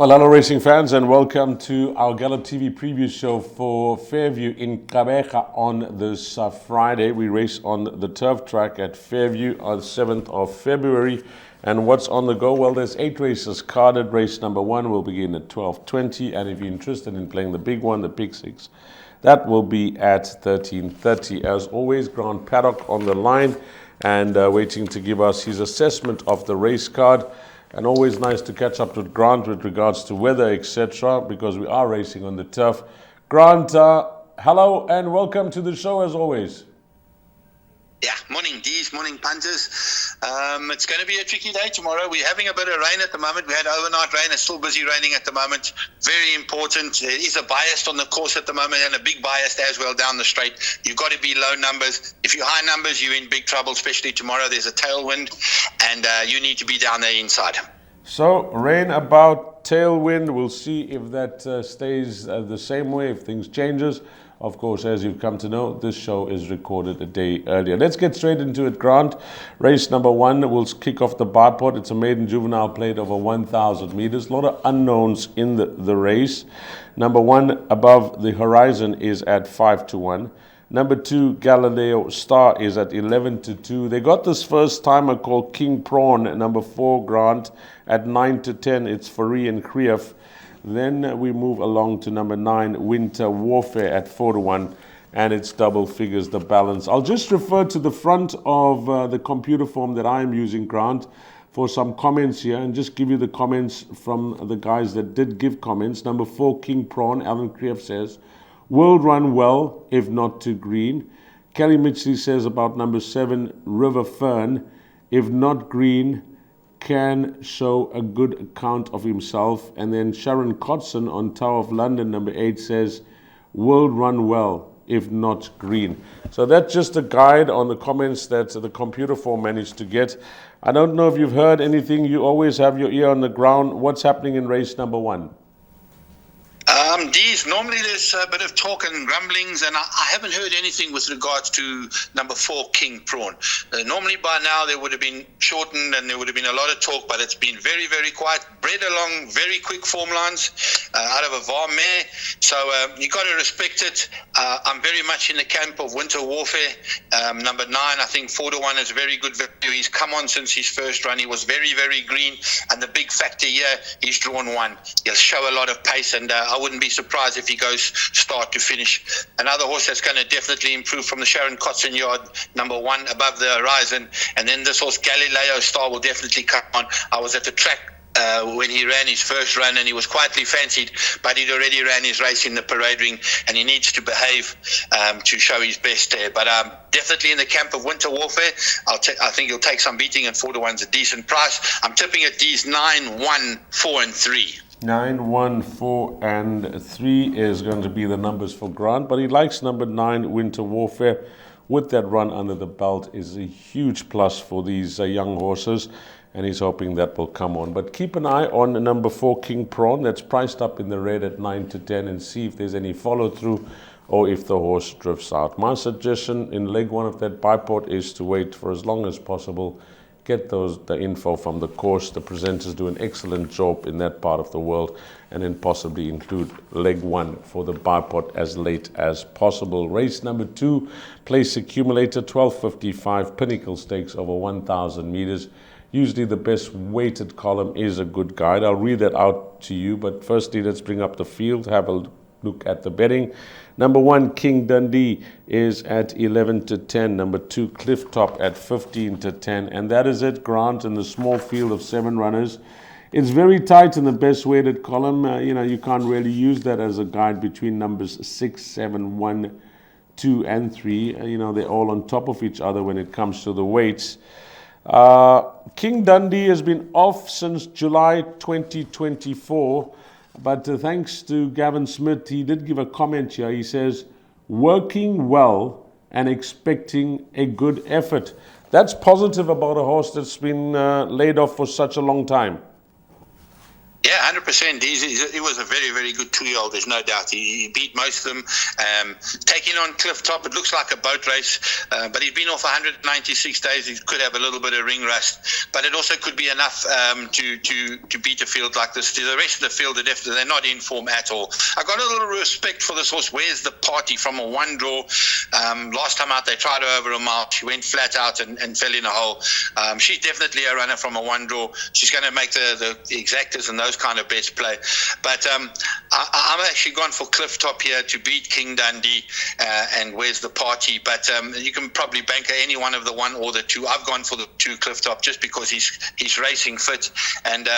Well, hello racing fans, and welcome to our Gallop TV Preview Show for Fairview in Gqeberha on this Friday. We race on the turf track at Fairview on the 7th of February. And what's on the go? Well, there's 8 races carded. Race number 1 will begin at 12:20, and if you're interested in playing the big one, the Big Six, that will be at 13:30. As always, Grant Paddock on the line and waiting to give us his assessment of the race card. And always nice to catch up with Grant with regards to weather, etc., because we are racing on the turf. Grant, hello and welcome to the show as always. Yeah, morning D's, morning punters. It's going to be a tricky day tomorrow. We're having a bit of rain at the moment. We had overnight rain. It's still busy raining at the moment. Very important. There is a bias on the course at the moment, and a big bias as well down the straight. You've got to be low numbers. If you're high numbers, you're in big trouble, especially tomorrow. There's a tailwind, and you need to be down there inside. So, rain about, tailwind. We'll see if that stays the same way, if things changes. Of course, as you've come to know, this show is recorded a day earlier. Let's get straight into it, Grant. Race number 1 will kick off the bipod. It's a maiden juvenile plate over 1,000 meters. A lot of unknowns in the race. Number 1, Above the Horizon, is at 5-1. Number 2, Galileo Star, is at 11-2. They got this first timer called King Prawn, number 4, Grant, at 9-10. It's Fari and Krief. Then we move along to number 9, Winter Warfare, at 4-1, and it's double figures the balance. I'll just refer to the front of the computer form that I am using, Grant, for some comments here, and just give you the comments from the guys that did give comments. Number 4, King Prawn, Alan Krief says, will run well if not too green. Kelly Mitchley says about number 7, River Fern, if not green, can show a good account of himself. And then Sharon Cotson on Tower of London, number 8, says, will run well if not green. So that's just a guide on the comments that the computer form managed to get. I don't know if you've heard anything. You always have your ear on the ground. What's happening in race number 1? D's, normally there's a bit of talk and grumblings, and I haven't heard anything with regards to number 4, King Prawn. Normally by now there would have been shortened and there would have been a lot of talk, but it's been very, very quiet, bred along very quick form lines out of a VAR mare. So you got to respect it. I'm very much in the camp of Winter Warfare. Number 9, I think 4-1 is a very good value. He's come on since his first run. He was very, very green, and the big factor here, he's drawn 1. He'll show a lot of pace, and I wouldn't be surprised if he goes start to finish. Another horse that's going to definitely improve from the Sharon Cotson yard, number 1, Above the Horizon. And then this horse, Galileo Star, will definitely come on. I was at the track when he ran his first run, and he was quietly fancied, but he'd already ran his race in the parade ring, and he needs to behave to show his best there. But definitely in the camp of Winter Warfare. I think he'll take some beating, and 4-1's a decent price. I'm tipping at these 9, 1, 4 and 3. 9, 1, 4 and 3 is going to be the numbers for Grant, but he likes number 9, Winter Warfare. With that run under the belt is a huge plus for these young horses, and he's hoping that will come on. But keep an eye on number 4, King Prawn, that's priced up in the red at 9-10, and see if there's any follow-through or if the horse drifts out. My suggestion in leg 1 of that bipod is to wait for as long as possible. Get the info from the course. The presenters do an excellent job in that part of the world, and then possibly include leg 1 for the bipod as late as possible. Race number 2, place accumulator, 12.55, Pinnacle Stakes over 1,000 meters. Usually the best weighted column is a good guide. I'll read that out to you, but firstly let's bring up the field, have a look at the betting. Number 1, King Dundee, is at 11-10. Number 2, Cliff Top, at 15-10. And that is it, Grant, in the small field of 7 runners. It's very tight in the best weighted column. You can't really use that as a guide between numbers 6, 7, 1, 2, and 3. They're all on top of each other when it comes to the weights. King Dundee has been off since July 2024. But thanks to Gavin Smith, he did give a comment here. He says, working well and expecting a good effort. That's positive about a horse that's been laid off for such a long time. Yeah, 100%. He was a very, very good 2-year-old. There's no doubt. He beat most of them. Taking on Cliff Top, it looks like a boat race, but he's been off 196 days. He could have a little bit of ring rust, but it also could be enough to beat a field like this. The rest of the field are definitely they're not in form at all. I got a little respect for this horse. Where's the Party from a one draw? Last time out, they tried her over a mile. She went flat out and fell in a hole. She's definitely a runner from a one draw. She's going to make the exactors and those kind of bets play. But I'm actually gone for Cliff Top here to beat King Dundee and Where's the Party. But you can probably bank any one of the one or the two. I've gone for the two Cliff Top just because he's racing fit. And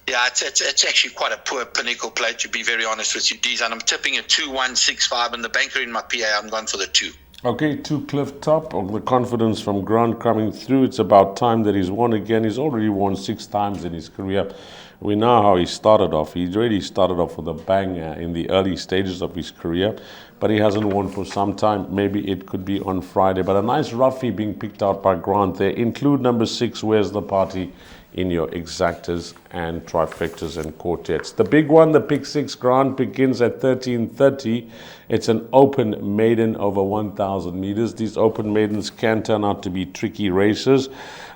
it's actually quite a poor pinnacle play, to be very honest with you, Deez. And I'm tipping a 2-1-6-5, and the banker in my PA, I'm gone for the 2. Okay, 2 Cliff Top. The confidence from Grant coming through. It's about time that he's won again. He's already won 6 times in his career. We know how he started off. He really started off with a bang in the early stages of his career, but he hasn't won for some time. Maybe it could be on Friday. But a nice roughie being picked out by Grant there. Include number 6, Where's the Party, in your exactors and trifectas and quartets. The big one, the pick 6, Grant, begins at 13:30. It's an open maiden over 1,000 meters. These open maidens can turn out to be tricky races.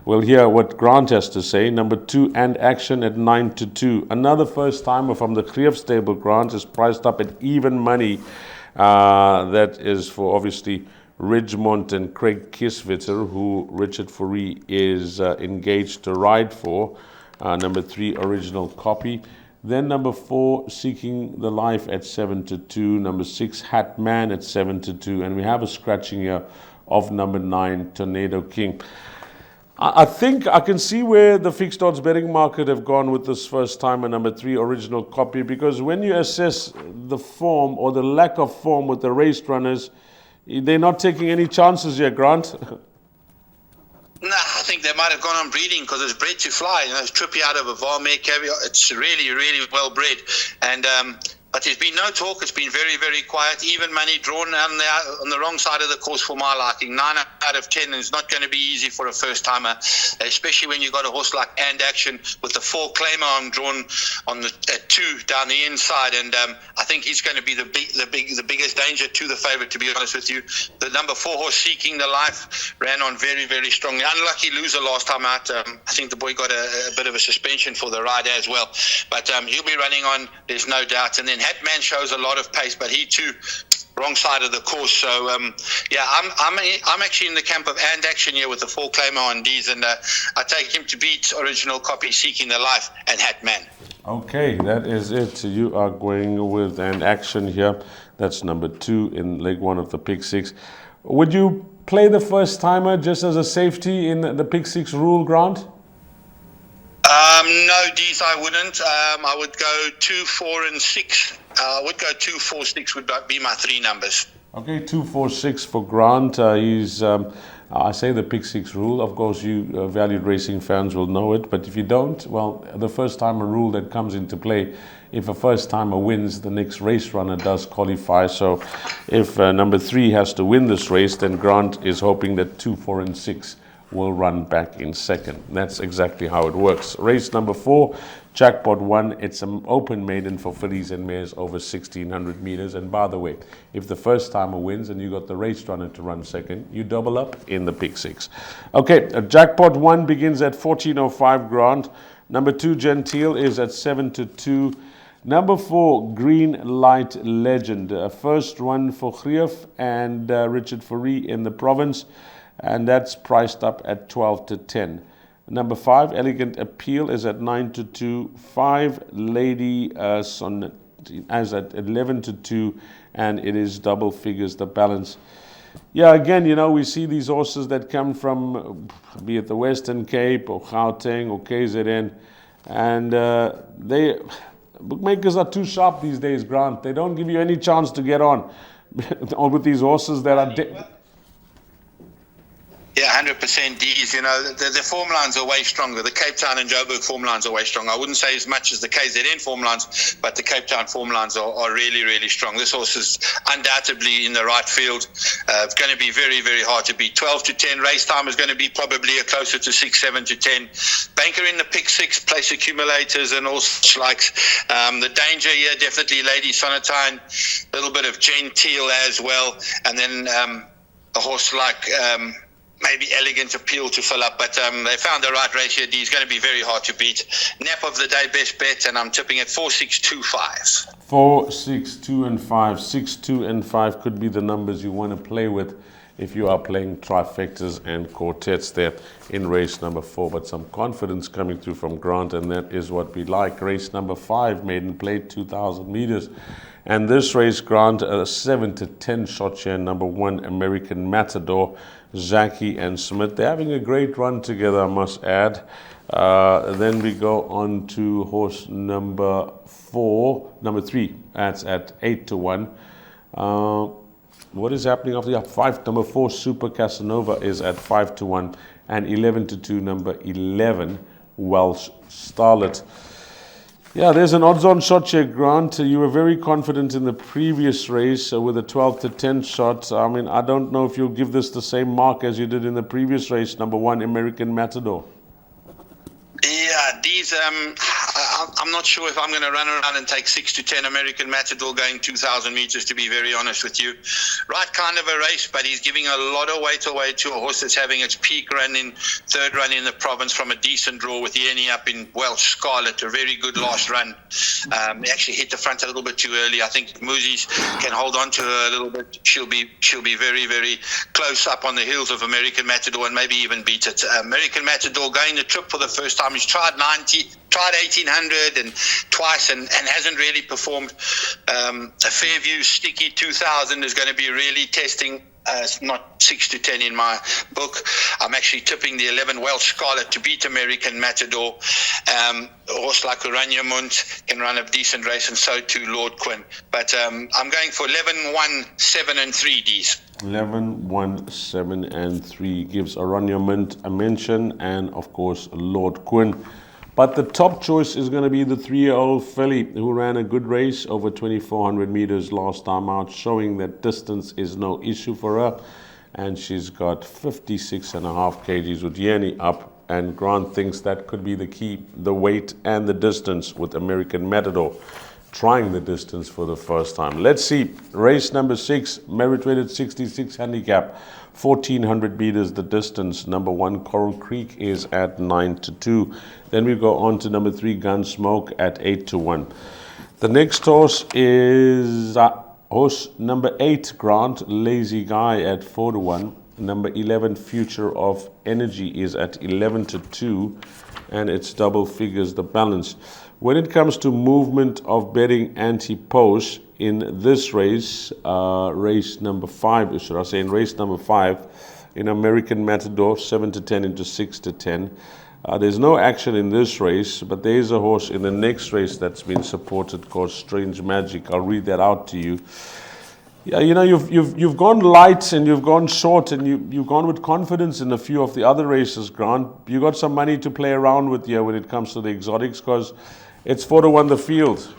We'll hear what Grant has to say. Number 2, And Action at 9-2. Another first timer from the Greef stable. Grant is priced up at even money. That is for obviously Ridgemont and Craig Kiswitter, who Richard Fourie is engaged to ride for. Number 3, Original Copy. Then number 4, Seeking the Life at 7-2. Number 6, Hat Man at 7-2. And we have a scratching here of number 9, Tornado King. I think I can see where the fixed odds betting market have gone with this first timer, number 3, Original Copy, because when you assess the form or the lack of form with the race runners, they're not taking any chances here, Grant. No, I think they might have gone on breeding because it's bred to fly. It's trippy out of a Varmere caviar. It's really, really well bred. And but there's been no talk. It's been very, very quiet. Even money drawn on the wrong side of the course for my liking. 9 out of 10 is not going to be easy for a first timer, especially when you've got a horse like And Action with the 4 claimer arm drawn on the 2 down the inside. And I think he's going to be the biggest danger to the favourite, to be honest with you. The number 4 horse, Seeking the Life, ran on very, very strongly. Unlucky loser last time out. I think the boy got a bit of a suspension for the ride as well. But he'll be running on, there's no doubt. And then Hatman shows a lot of pace, but he too, wrong side of the course. So I'm actually in the camp of And Action here with the 4 claimer on D's, and I take him to beat Original Copy, Seeking the Life, and Hatman. Okay, that is it. You are going with And Action here. That's number 2 in leg 1 of the pick 6. Would you play the first timer just as a safety in the pick 6 rule, Grant? No, D's, I wouldn't. I would go 2, 4, and 6. I would go 2, 4, 6 would be my 3 numbers. Okay, 2, 4, 6 for Grant. He's, I say the pick 6 rule. Of course, you valued racing fans will know it. But if you don't, well, the first timer rule that comes into play, if a first timer wins, the next race runner does qualify. So if number 3 has to win this race, then Grant is hoping that 2, 4, and 6 will run back in second. That's exactly how it works. Race number 4, Jackpot 1. It's an open maiden for fillies and mares over 1,600 meters. And by the way, if the first timer wins and you got the race runner to run second, you double up in the pick 6. Okay, Jackpot 1 begins at 14.05, Grant. Number 2, Gentile, is at 7-2. Number 4, Green Light Legend. First run for Greef and Richard Fourie in the province, and that's priced up at 12-10. Number 5, Elegant Appeal, is at 9-2. 5, Lady Sonnet as at 11-2, and it is double figures, the balance. Yeah, again, you know, we see these horses that come from, be it the Western Cape or Gauteng or KZN, and bookmakers are too sharp these days, Grant. They don't give you any chance to get on. Or with these horses that are... Yeah, 100% D's. The form lines are way stronger. The Cape Town and Joburg form lines are way stronger. I wouldn't say as much as the KZN form lines, but the Cape Town form lines are really, really strong. This horse is undoubtedly in the right field. It's going to be very, very hard to beat. 12 to 10. Race time is going to be probably closer to 6, 7 to 10. Banker in the pick 6, place accumulators and all such likes. The danger here, definitely Lady Sonatine, a little bit of Gentile as well. And then a horse like... maybe Elegant Appeal to fill up, but they found the right ratio. D is going to be very hard to beat. Nap of the day, best bet, and I'm tipping at 4, 6, 2, 5. 4, 6, 2, and 5. 6, 2, and 5 could be the numbers you want to play with if you are playing trifectas and quartets there in race number 4. But some confidence coming through from Grant, and that is what we like. Race number 5, maiden plate, 2,000 meters. And this race, Grant, a 7 to 10 shot here. Number 1, American Matador, Zaki and Smith. They're having a great run together, I must add. Then we go on to horse number 3. That's at 8 to 1. What is happening after that? 5, number 4, Super Casanova is at 5 to 1. And 11 to 2, number 11, Welsh Starlet. Yeah, there's an odds-on shot here, Grant. You were very confident in the previous race with a 12 to 10 shot. I mean, I don't know if you'll give this the same mark as you did in the previous race, number 1, American Matador. Yeah, these, I'm not sure if I'm going to run around and take 6 to 10 American Matador going 2,000 meters, to be very honest with you. Right kind of a race, but he's giving a lot of weight away to a horse that's having its peak run in third run in the province from a decent draw with Yenny up in Welsh Scarlet, a very good last run. He actually hit the front a little bit too early. I think Moosey's can hold on to her a little bit. She'll be very, very close up on the heels of American Matador and maybe even beat it. American Matador going the trip for the first time. He's tried 1800 and twice and hasn't really performed. A Fairview sticky 2000 is going to be really testing. It's not 6 to 10 in my book. I'm actually tipping the 11 Welsh Scarlet to beat American Matador. A horse like Urania Munt can run a decent race, and so too Lord Quinn. But I'm going for 11, 1, 7, and 3 Ds. 11, 1, 7, and 3 gives Urania Munt a mention, and of course Lord Quinn. But the top choice is going to be the 3-year-old filly who ran a good race over 2,400 meters last time out, showing that distance is no issue for her. And she's got 56.5 kgs with Yenny up. And Grant thinks that could be the key, the weight and the distance with American Matador trying the distance for the first time. Let's see. Race number 6, merit-rated 66 handicap. 1,400 meters the distance. Number 1, Coral Creek, is at 9 to 2. Then we go on to number 3, Gunsmoke, at 8 to 1. The next horse is horse number 8, Grant, Lazy Guy, at 4 to 1. Number 11, Future of Energy, is at 11 to 2. And it's double figures the balance. When it comes to movement of betting anti-post in this race, race number 5, should I say, in race number 5, in American Matador, 7 to 10 into 6 to 10. There's no action in this race, but there is a horse in the next race that's been supported called Strange Magic. I'll read that out to you. Yeah, you know, you've gone light and you've gone short and you've gone with confidence in a few of the other races, Grant. You got some money to play around with here when it comes to the exotics, because it's 4 to 1 the field.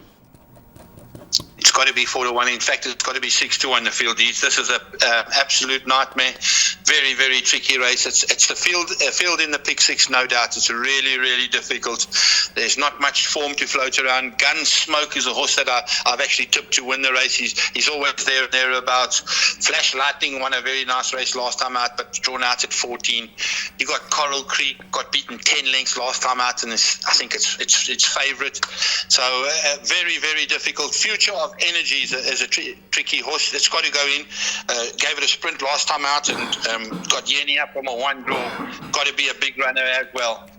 It's got to be 4 to 1. In fact, it's got to be 6 to 1 the field. This is a absolute nightmare. Very, very tricky race. It's the field in the pick 6, no doubt. It's really, really difficult. There's not much form to float around. Gunsmoke is a horse that I've actually tipped to win the race. He's always there and thereabouts. Flash Lightning won a very nice race last time out, but drawn out at 14. You got Coral Creek, got beaten 10 lengths last time out, and I think it's favourite. So very, very difficult. Future of Energy is a tricky horse. It's got to go in. Gave it a sprint last time out and got Yenny up from a 1 draw. Got to be a big runner as well.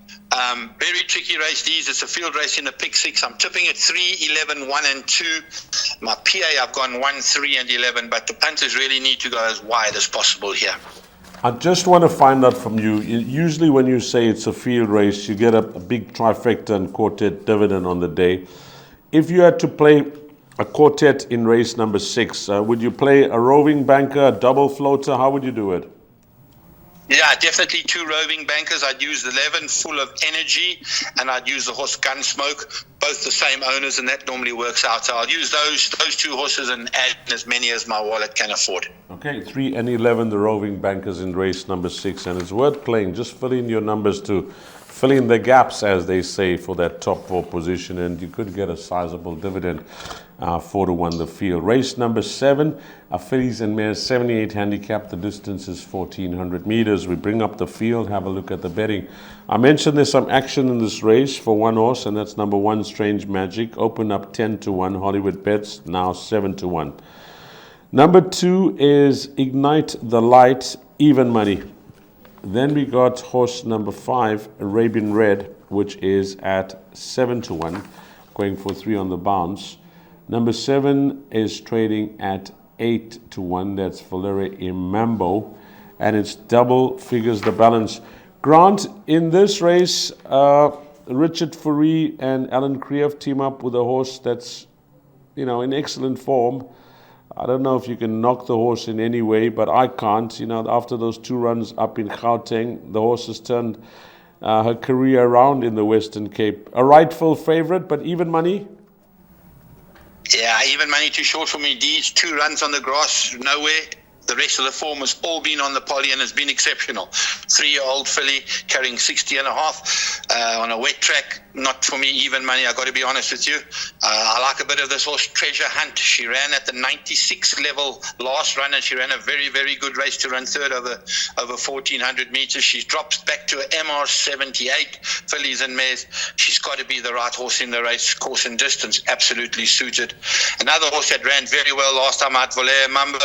Very tricky race these. It's a field race in the pick 6. I'm tipping at 3, 11, 1 and 2. My PA, I've gone 1, 3 and 11, but the punters really need to go as wide as possible here. I just want to find out from you, usually when you say it's a field race, you get a big trifecta and quartet dividend on the day. If you had to play a quartet in race number 6, would you play a roving banker, a double floater? How would you do it? Yeah, definitely 2 roving bankers. I'd use 11, Full of Energy, and I'd use the horse Gunsmoke, both the same owners, and that normally works out. So I'll use those 2 horses and add as many as my wallet can afford. Okay, 3 and 11, the roving bankers in race number 6, and it's worth playing. Just fill in your numbers to fill in the gaps, as they say, for that top 4 position, and you could get a sizable dividend. 4-1 the field. Race number 7, fillies and mares, 78 handicap. The distance is 1400 meters. We bring up the field, have a look at the betting. I mentioned there's some action in this race for one horse, and that's number 1, Strange Magic. Open up 10-1. Hollywoodbets now 7-1. Number 2 is Ignite the Light, even money. Then we got horse number 5, Arabian Red, which is at 7-1, going for 3 on the bounce. Number 7 is trading at 8-1. That's Valera Imambo, and it's double figures the balance. Grant, in this race, Richard Fourie and Alan Krief team up with a horse that's, in excellent form. I don't know if you can knock the horse in any way, but I can't. After those 2 runs up in Gauteng, the horse has turned her career around in the Western Cape. A rightful favorite, but even money? Yeah, even money too short for me. These 2 runs on the grass, nowhere. The rest of the form has all been on the poly and has been exceptional. 3-year-old filly carrying 60.5 on a wet track. Not for me, even money. I got to be honest with you. I like a bit of this horse, Treasure Hunt. She ran at the 96 level last run, and she ran a very, very good race to run third over 1400 meters. She drops back to a MR 78 fillies and mares. She's got to be the right horse in the race. Course and distance absolutely suited. Another horse that ran very well last time out, Valera Mambo.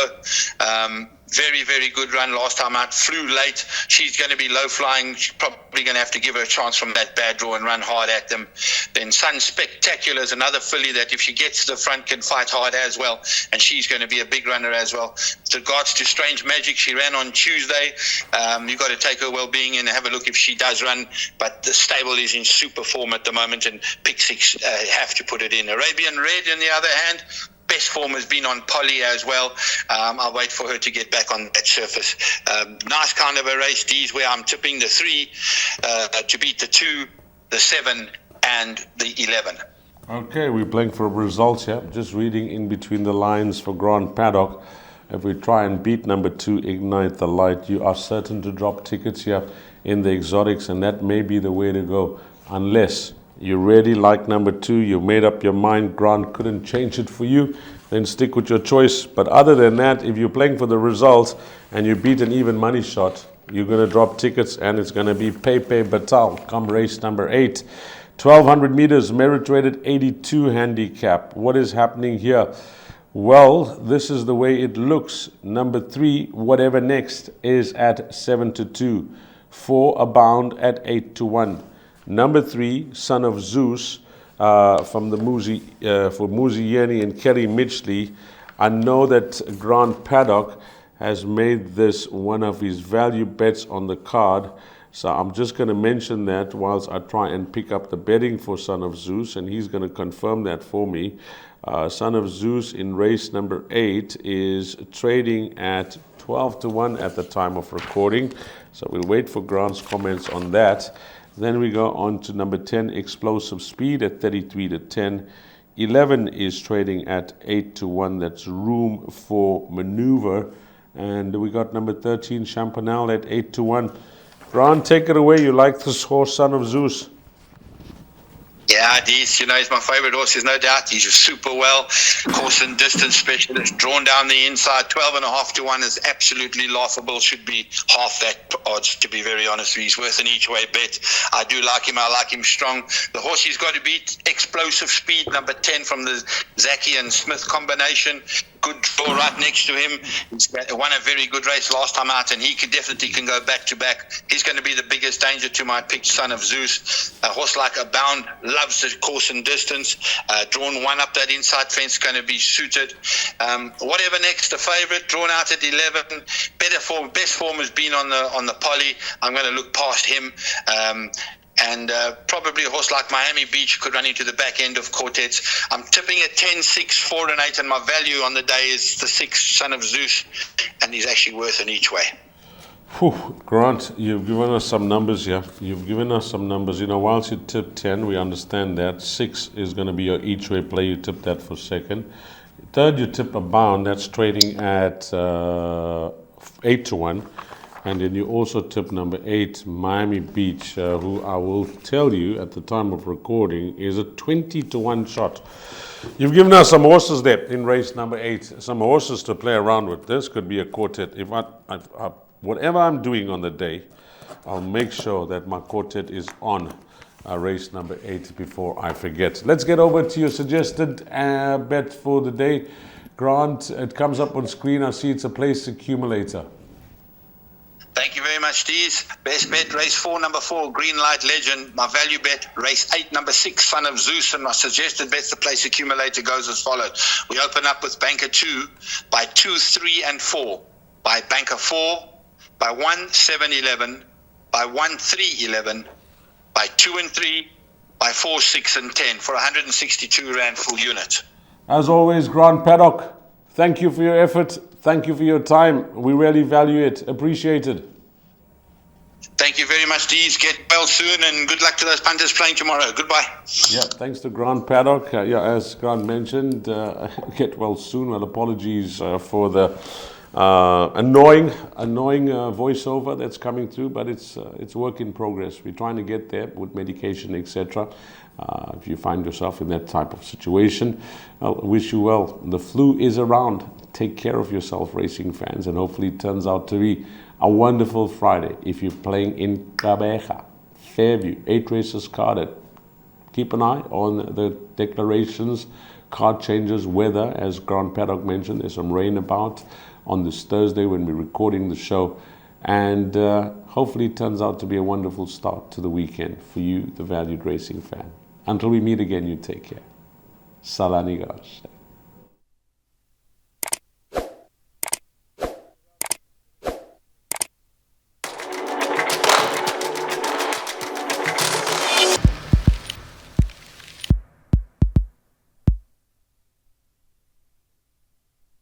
Very, very good run last time out. Flew late. She's going to be low flying. She's probably going to have to give her a chance from that bad draw and run hard at them. Then Sun Spectacular is another filly that if she gets to the front can fight hard as well. And she's going to be a big runner as well. With regards to Strange Magic, she ran on Tuesday. You've got to take her well-being in and have a look if she does run. But the stable is in super form at the moment, and pick 6 have to put it in. Arabian Red, on the other hand, best form has been on Polly as well. I'll wait for her to get back on that surface. Nice kind of a race, D's, where I'm tipping the 3 to beat the 2, the 7, and the 11. Okay, we're playing for results here. Just reading in between the lines for Grand Paddock. If we try and beat number 2, Ignite the Light, you are certain to drop tickets here in the exotics, and that may be the way to go, unless you really like number 2, you made up your mind, Grant couldn't change it for you, then stick with your choice. But other than that, if you're playing for the results and you beat an even money shot, you're going to drop tickets, and it's going to be Pepe Batal come race number 8. 1200 meters, merit rated 82 handicap. What is happening here? Well, this is the way it looks. Number 3, Whatever Next, is at 7-2. 4 Abound at 8-1. Number 3, Son of Zeus, from the for Muzi Yeni and Kelly Mitchley. I know that Grant Paddock has made this one of his value bets on the card. So I'm just going to mention that whilst I try and pick up the betting for Son of Zeus, and he's going to confirm that for me. Son of Zeus in race number 8 is trading at 12-1 at the time of recording. So we'll wait for Grant's comments on that. Then we go on to number 10, Explosive Speed at 33-10. 11 is trading at 8-1. That's Room for Maneuver. And we got number 13, Champanel, at 8-1. Grant, take it away. You like this horse, Son of Zeus? Yeah, he's my favorite horse, there's no doubt. He's super well. Course and distance specialist, drawn down the inside. 12.5-1 is absolutely laughable. Should be half that odds, to be very honest. He's worth an each way bet. I do like him. I like him strong. The horse he's got to beat, Explosive Speed, number 10 from the Zaki and Smith combination. Good draw right next to him. He's won a very good race last time out, and he definitely can go back to back. He's going to be the biggest danger to my pick, Son of Zeus. A horse like Abound loves the course and distance. Drawn 1 up that inside fence, going to be suited. Whatever Next, the favourite, drawn out at 11. Best form has been on the poly. I'm going to look past him. And probably a horse like Miami Beach could run into the back end of quartets. I'm tipping at 10, 6, 4, and 8, and my value on the day is the 6, Son of Zeus, and he's actually worth an each way. Whew, Grant, you've given us some numbers here. You've given us some numbers. Whilst you tip 10, we understand that. 6 is going to be your each way play. You tip that for second. Third, you tip a bound. That's trading at 8 to 1. And then you also tip number 8, Miami Beach, who I will tell you at the time of recording is a 20 to 1 shot. You've given us some horses there in race number 8. Some horses to play around with. This could be a quartet. If whatever I'm doing on the day, I'll make sure that my quartet is on race number 8 before I forget. Let's get over to your suggested bet for the day. Grant, it comes up on screen. I see it's a place accumulator. Thank you very much, Steez. Best bet, race 4, number 4, Green Light Legend. My value bet, race 8, number 6, Son of Zeus. And my suggested bets, the place accumulator, goes as follows. We open up with Banker 2 by 2, 3, and 4. By Banker 4, by 1, 7, 11. By 1, 3, 11. By 2 and 3. By 4, 6, and 10 for 162 Rand full unit. As always, Grant Paddock, thank you for your effort. Thank you for your time. We really value it. Appreciate it. Thank you very much, Dees. Get well soon, and good luck to those punters playing tomorrow. Goodbye. Yeah, thanks to Grant Paddock. As Grant mentioned, get well soon. Well, apologies for the annoying voiceover that's coming through, but it's work in progress. We're trying to get there with medication, etc. If you find yourself in that type of situation, I wish you well. The flu is around. Take care of yourself, racing fans, and hopefully it turns out to be a wonderful Friday. If you're playing in Gqeberha, Fairview, 8 races carded, keep an eye on the declarations, card changes, weather. As Grant Paddock mentioned, there's some rain about on this Thursday when we're recording the show, and hopefully it turns out to be a wonderful start to the weekend for you, the valued racing fan. Until we meet again, you take care. Salani guys.